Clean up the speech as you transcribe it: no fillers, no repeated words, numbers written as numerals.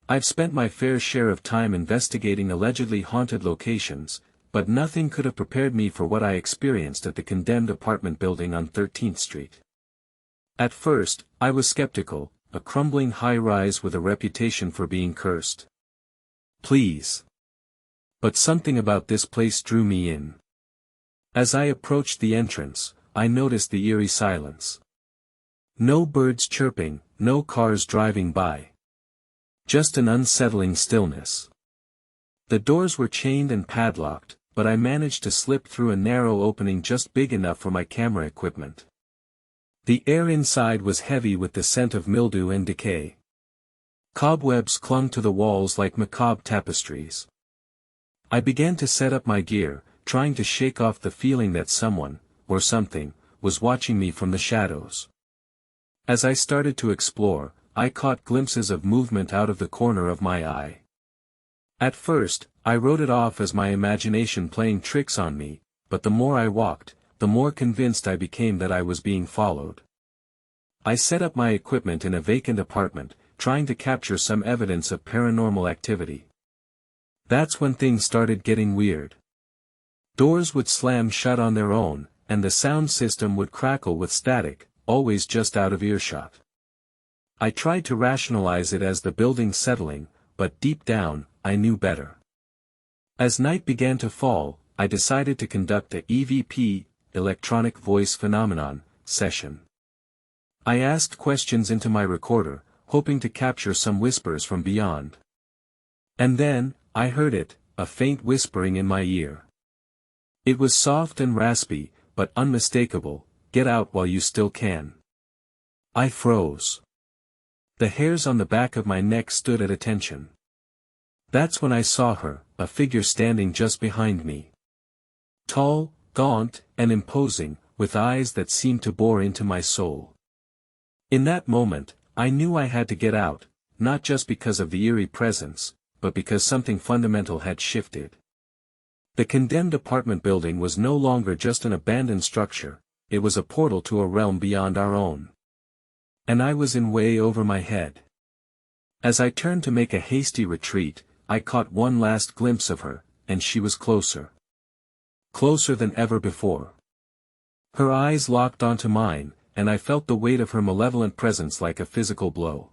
I've spent my fair share of time investigating allegedly haunted locations, but nothing could have prepared me for what I experienced at the condemned apartment building on 13th Street. At first, I was skeptical, a crumbling high-rise with a reputation for being cursed. Please. But something about this place drew me in. As I approached the entrance, I noticed the eerie silence. No birds chirping, no cars driving by. Just an unsettling stillness. The doors were chained and padlocked, but I managed to slip through a narrow opening just big enough for my camera equipment. The air inside was heavy with the scent of mildew and decay. Cobwebs clung to the walls like macabre tapestries. I began to set up my gear, trying to shake off the feeling that someone, or something, was watching me from the shadows. As I started to explore, I caught glimpses of movement out of the corner of my eye. At first, I wrote it off as my imagination playing tricks on me, but the more I walked, the more convinced I became that I was being followed. I set up my equipment in a vacant apartment, trying to capture some evidence of paranormal activity. That's when things started getting weird. Doors would slam shut on their own, and the sound system would crackle with static, always just out of earshot. I tried to rationalize it as the building settling, but deep down, I knew better. As night began to fall, I decided to conduct a EVP, electronic voice phenomenon, session. I asked questions into my recorder, hoping to capture some whispers from beyond. And then, I heard it, a faint whispering in my ear. It was soft and raspy, but unmistakable, "Get out while you still can." I froze. The hairs on the back of my neck stood at attention. That's when I saw her, a figure standing just behind me. Tall, gaunt, and imposing, with eyes that seemed to bore into my soul. In that moment, I knew I had to get out, not just because of the eerie presence, but because something fundamental had shifted. The condemned apartment building was no longer just an abandoned structure, it was a portal to a realm beyond our own. And I was in way over my head. As I turned to make a hasty retreat, I caught one last glimpse of her, and she was closer. Closer than ever before. Her eyes locked onto mine, and I felt the weight of her malevolent presence like a physical blow.